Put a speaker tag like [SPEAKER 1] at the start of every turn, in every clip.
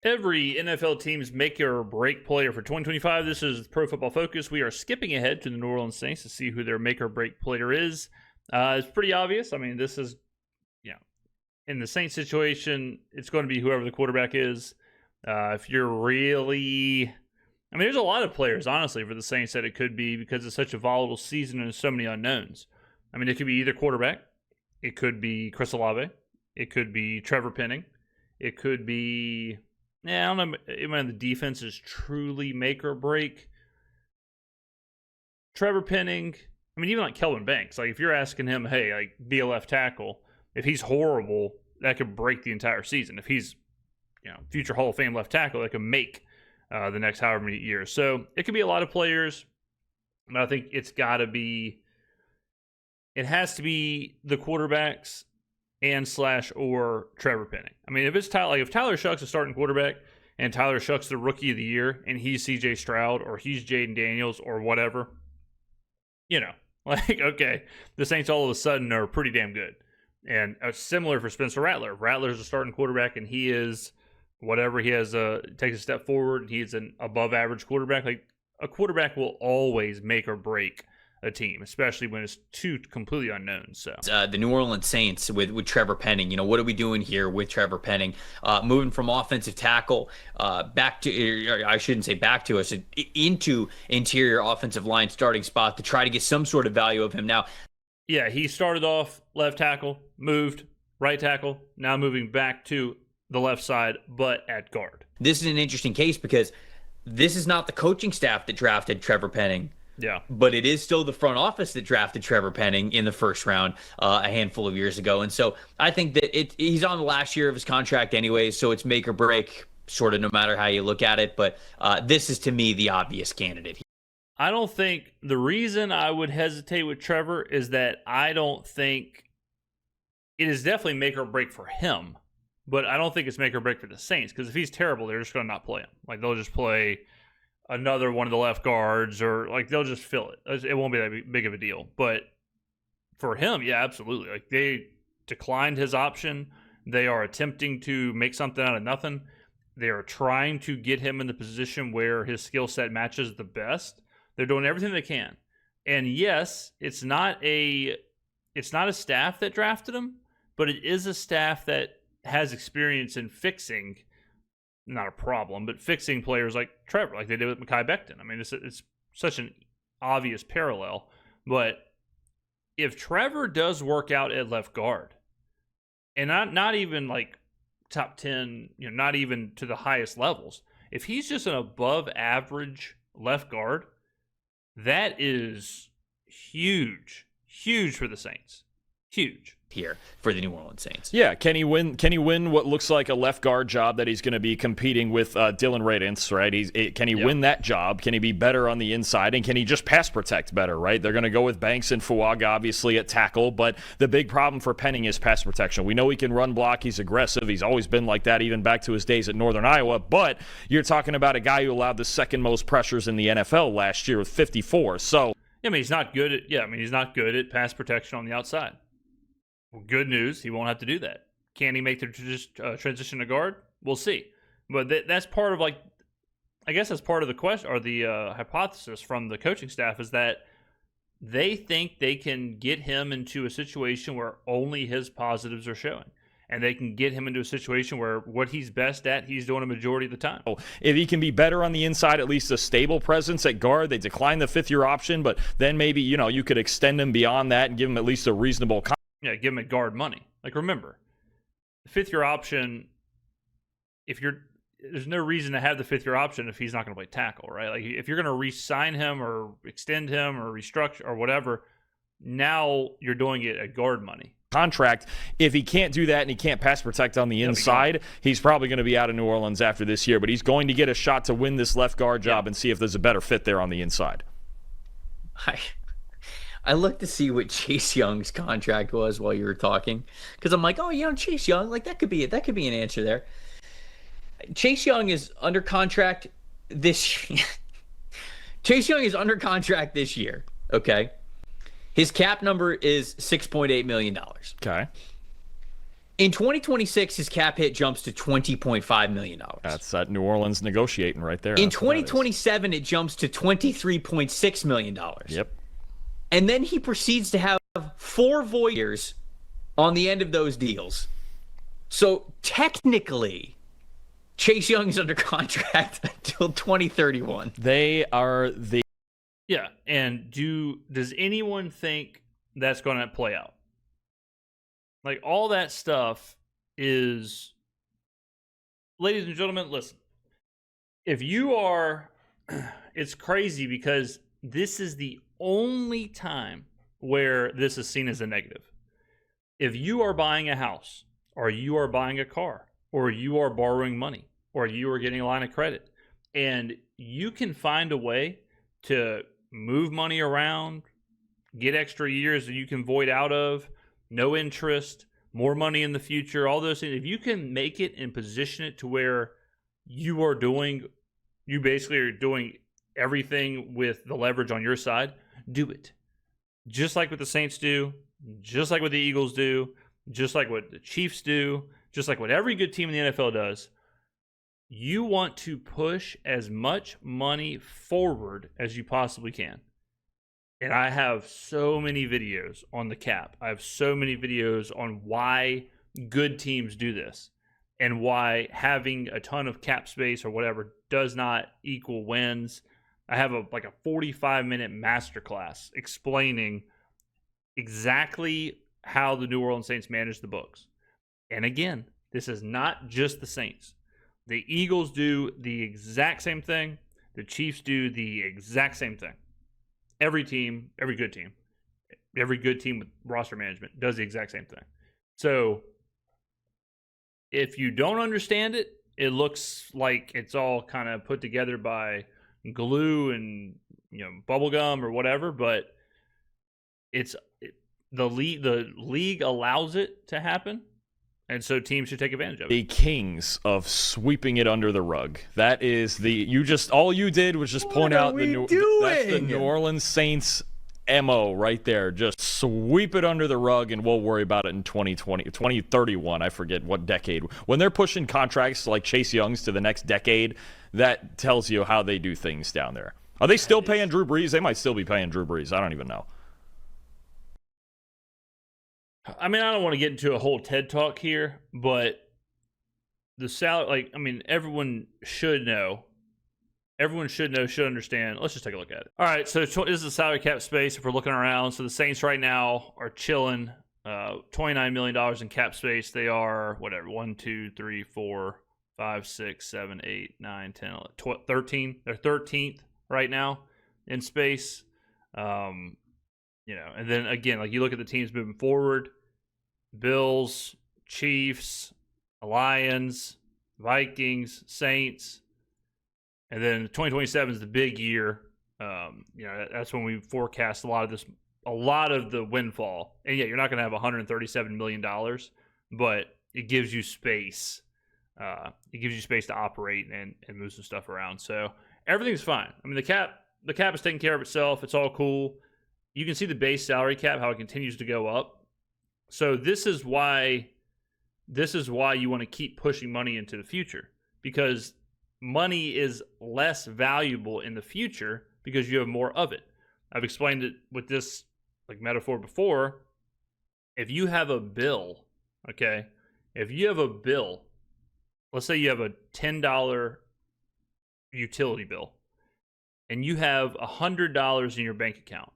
[SPEAKER 1] Every NFL team's make or break player for 2025. This is Pro Football Focus. We are skipping ahead to the New Orleans Saints to see who their make or break player is. It's pretty obvious. I mean, this is, in the Saints situation, it's going to be whoever the quarterback is. If you're really, I mean, there's a lot of players, honestly, for the Saints that it could be because it's such a volatile season and there's so many unknowns. I mean, it could be either quarterback. It could be Chris Olave. It could be Trevor Penning. It could be... Yeah, I don't know when the defense is truly make or break. Trevor Penning, I mean, even like Kelvin Banks, like if you're asking him, hey, like be a left tackle, if he's horrible, that could break the entire season. If he's, future Hall of Fame left tackle, that could make the next however many years. So it could be a lot of players, but I think it has to be the quarterbacks or Trevor Penning. I mean, if Tyler Shuck's a starting quarterback and Tyler Shuck's the rookie of the year and he's CJ Stroud or he's Jaden Daniels or whatever, okay, the Saints all of a sudden are pretty damn good. And similar for Spencer Rattler. Rattler's a starting quarterback and he is whatever. He takes a step forward. He's an above average quarterback. Like a quarterback will always make or break a team, especially when it's two completely unknowns. So
[SPEAKER 2] the New Orleans Saints with Trevor Penning, what are we doing here with Trevor Penning? Moving from offensive tackle back to, I shouldn't say back to us, into interior offensive line starting spot to try to get some sort of value of him. Now,
[SPEAKER 1] yeah, he started off left tackle, moved right tackle, now moving back to the left side, but at guard.
[SPEAKER 2] This is an interesting case because this is not the coaching staff that drafted Trevor Penning.
[SPEAKER 1] Yeah.
[SPEAKER 2] But it is still the front office that drafted Trevor Penning in the first round a handful of years ago. And so I think that he's on the last year of his contract anyway, so it's make or break sort of no matter how you look at it. But this is, to me, the obvious candidate.
[SPEAKER 1] I don't think the reason I would hesitate with Trevor is that I don't think it is definitely make or break for him, but I don't think it's make or break for the Saints because if he's terrible, they're just going to not play him. Like they'll just play another one of the left guards, or like they'll just fill it. It won't be that big of a deal. But for him, yeah, absolutely. Like they declined his option. They are attempting to make something out of nothing. They are trying to get him in the position where his skill set matches the best. They're doing everything they can. And yes, it's not a staff that drafted him, but it is a staff that has experience in fixing, not a problem, but fixing players like Trevor, like they did with Mekhi Becton. I mean, it's such an obvious parallel. But if Trevor does work out at left guard, and not even like top 10, not even to the highest levels, if he's just an above average left guard, that is huge for the Saints. Huge.
[SPEAKER 2] Here for the New Orleans Saints.
[SPEAKER 3] Yeah, can he win what looks like a left guard job that he's going to be competing with Dylan Radunz, right? Can he win that job? Can he be better on the inside? And can he just pass protect better, right? They're going to go with Banks and Fuaga, obviously, at tackle, but the big problem for Penning is pass protection. We know he can run block. He's aggressive. He's always been like that, even back to his days at Northern Iowa, but you're talking about a guy who allowed the second most pressures in the NFL last year with 54, so...
[SPEAKER 1] I mean, he's not good at pass protection on the outside. Well, good news, he won't have to do that. Can he make the transition to guard? We'll see. But that's part of I guess that's part of the question or the hypothesis from the coaching staff is that they think they can get him into a situation where only his positives are showing. And they can get him into a situation where what he's best at, he's doing a majority of the time.
[SPEAKER 3] If he can be better on the inside, at least a stable presence at guard, they decline the fifth-year option, but then maybe, you could extend him beyond that and give him at least a reasonable contract.
[SPEAKER 1] Yeah, give him a guard money. Like, remember, the fifth-year option, there's no reason to have the fifth-year option if he's not going to play tackle, right? Like, if you're going to re-sign him or extend him or restructure or whatever, now you're doing it at guard money.
[SPEAKER 3] Contract. If he can't do that and he can't pass protect on the inside, he's probably going to be out of New Orleans after this year, but he's going to get a shot to win this left guard job and see if there's a better fit there on the inside.
[SPEAKER 2] I looked to see what Chase Young's contract was while you were talking, because I'm like, Chase Young, like that could be an answer there. Chase Young is under contract this year. Chase Young is under contract this year. Okay, his cap number is $6.8 million.
[SPEAKER 3] Okay,
[SPEAKER 2] In 2026, his cap hit jumps to $20.5 million.
[SPEAKER 3] That's that New Orleans negotiating right there.
[SPEAKER 2] In 2027, it jumps to $23.6 million.
[SPEAKER 3] Yep.
[SPEAKER 2] And then he proceeds to have 4 void years on the end of those deals. So technically, Chase Young is under contract until 2031.
[SPEAKER 3] They are the...
[SPEAKER 1] Yeah, and does anyone think that's going to play out? Like, all that stuff is... Ladies and gentlemen, listen. If you are... It's crazy because this is the only time where this is seen as a negative. If you are buying a house, or you are buying a car, or you are borrowing money, or you are getting a line of credit, and you can find a way to move money around, get extra years that you can void out of, no interest, more money in the future, all those things. If you can make it and position it to where you basically are doing everything with the leverage on your side, do it. Just like what the Saints do, just like what the Eagles do, just like what the Chiefs do, just like what every good team in the NFL does. You want to push as much money forward as you possibly can. And I have so many videos on the cap. I have so many videos on why good teams do this and why having a ton of cap space or whatever does not equal wins. I have a 45-minute masterclass explaining exactly how the New Orleans Saints manage the books. And again, this is not just the Saints. The Eagles do the exact same thing. The Chiefs do the exact same thing. Every team, every good team with roster management does the exact same thing. So if you don't understand it, it looks like it's all kind of put together by glue and bubble gum or whatever, but the league allows it to happen, and so teams should take advantage of it.
[SPEAKER 3] The kings of sweeping it under the rug. That is all you did was just point out that's the New Orleans Saints MO right there. Just sweep it under the rug and we'll worry about it in 2031. I forget what decade. When they're pushing contracts like Chase Young's to the next decade, that tells you how they do things down there. Are they still paying Drew Brees? They might still be paying Drew Brees. I don't even know.
[SPEAKER 1] I mean, I don't want to get into a whole TED talk here, but the salary, everyone should know. Everyone should understand. Let's just take a look at it. All right, so this is the salary cap space if we're looking around. So the Saints right now are chilling, $29 million in cap space. They are, 1, 2, 3, 4, 5, 6, 7, 8, 9, 10, 11, 12, 13. They're 13th right now in space. And then again, you look at the teams moving forward, Bills, Chiefs, Lions, Vikings, Saints, and then 2027 is the big year. That's when we forecast a lot of the windfall. And yeah, you're not going to have $137 million, but it gives you space. It gives you space to operate and move some stuff around. So everything's fine. The cap is taking care of itself. It's all cool. You can see the base salary cap, how it continues to go up. So this is why you want to keep pushing money into the future, because money is less valuable in the future because you have more of it. I've explained it with this metaphor before. If you have a bill, okay? If you have a bill, let's say you have a $10 utility bill and you have $100 in your bank account.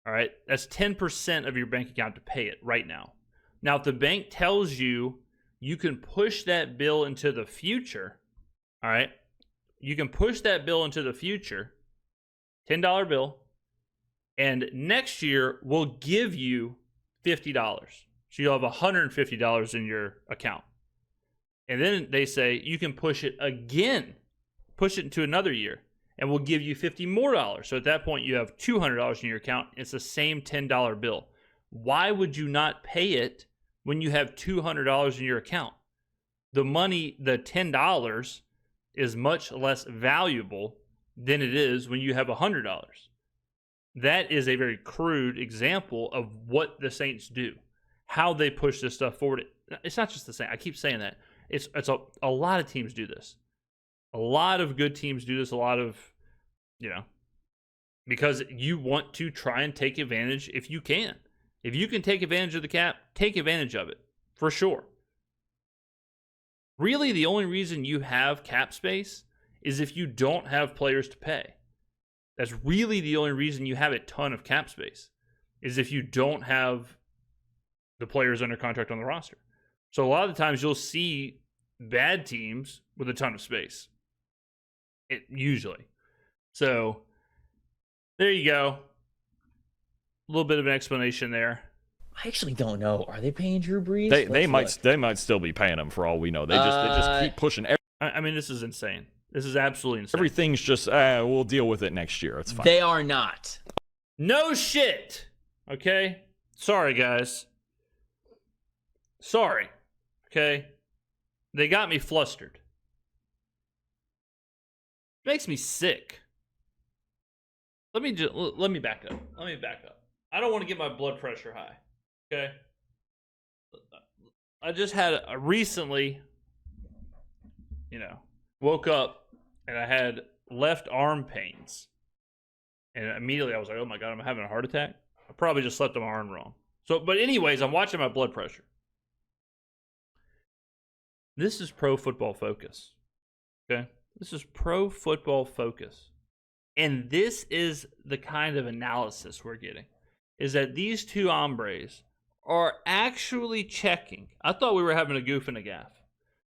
[SPEAKER 1] All right, that's 10% of your bank account to pay it right now. Now, if the bank tells you you can push that bill into the future, all right, you can push that bill into the future, $10 bill, and next year we'll give you $50. So you'll have $150 in your account. And then they say you can push it again, push it into another year, and we'll give you $50 more. So at that point, you have $200 in your account. It's the same $10 bill. Why would you not pay it when you have $200 in your account? The money, the $10, is much less valuable than it is when you have $100. That is a very crude example of what the Saints do. how they push this stuff forward. It's not just the same. I keep saying that. It's a lot of teams do this. A lot of good teams do this. A lot of, because you want to try and take advantage if you can. If you can take advantage of the cap, take advantage of it, for sure. Really, the only reason you have cap space is if you don't have players to pay. That's really the only reason you have a ton of cap space, is if you don't have the players under contract on the roster. So a lot of the times you'll see bad teams with a ton of space. Usually. So there you go. A little bit of an explanation there.
[SPEAKER 2] I actually don't know. Are they paying Drew Brees?
[SPEAKER 3] They might still be paying him for all we know. They just keep pushing.
[SPEAKER 1] I mean, this is insane. This is absolutely insane.
[SPEAKER 3] Everything's just we'll deal with it next year. It's fine.
[SPEAKER 2] They are not.
[SPEAKER 1] No shit. Okay? Sorry, guys. Sorry. Okay? They got me flustered. Makes me sick. Let me back up. I don't want to get my blood pressure high. Okay? I just had recently, woke up and I had left arm pains. And immediately I was like, oh my God, I'm having a heart attack. I probably just slept on my arm wrong. But anyways, I'm watching my blood pressure. This is Pro Football Focus. Okay? This is Pro Football Focus. And this is the kind of analysis we're getting. Is that these two hombres are actually checking. I thought we were having a goof and a gaff.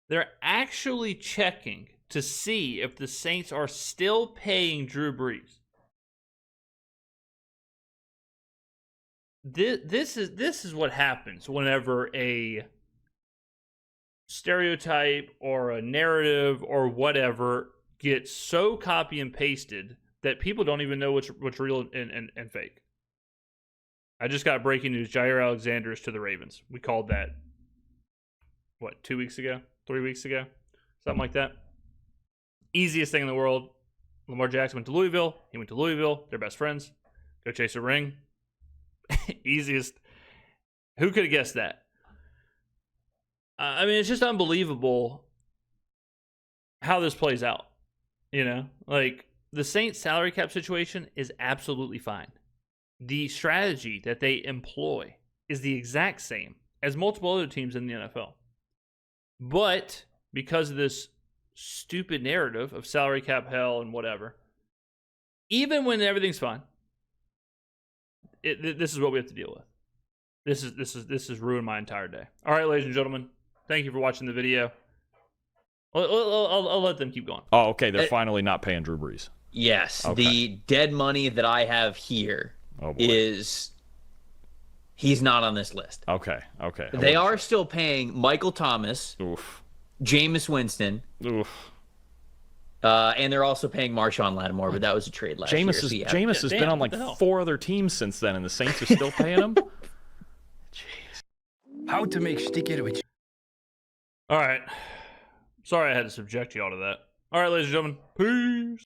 [SPEAKER 1] They're actually checking to see if the Saints are still paying Drew Brees. This is what happens whenever a stereotype or a narrative or whatever gets so copy and pasted that people don't even know what's real and fake. I just got breaking news. Jair Alexander is to the Ravens. We called that, 2 weeks ago? 3 weeks ago? Something like that. Easiest thing in the world. Lamar Jackson went to Louisville. He went to Louisville. They're best friends. Go chase a ring. Easiest. Who could have guessed that? I mean, it's just unbelievable how this plays out. Like, the Saints salary cap situation is absolutely fine. The strategy that they employ is the exact same as multiple other teams in the NFL. But because of this stupid narrative of salary cap hell and whatever, even when everything's fine, this is what we have to deal with. This has ruined my entire day. All right, ladies and gentlemen, thank you for watching the video. I'll let them keep going.
[SPEAKER 3] Oh, okay. They're finally not paying Drew Brees.
[SPEAKER 2] Yes.
[SPEAKER 3] Okay.
[SPEAKER 2] The dead money that I have here is he's not on this list.
[SPEAKER 3] Okay.
[SPEAKER 2] They are still paying Michael Thomas,
[SPEAKER 3] Oof.
[SPEAKER 2] Jameis Winston,
[SPEAKER 3] Oof.
[SPEAKER 2] and they're also paying Marshawn Lattimore, but that was a trade last year.
[SPEAKER 3] Jameis has been on like 4 other teams since then, and the Saints are still paying him? Jeez.
[SPEAKER 4] How to make sticker with.
[SPEAKER 1] All right. Sorry I had to subject you all to that. All right, ladies and gentlemen. Peace.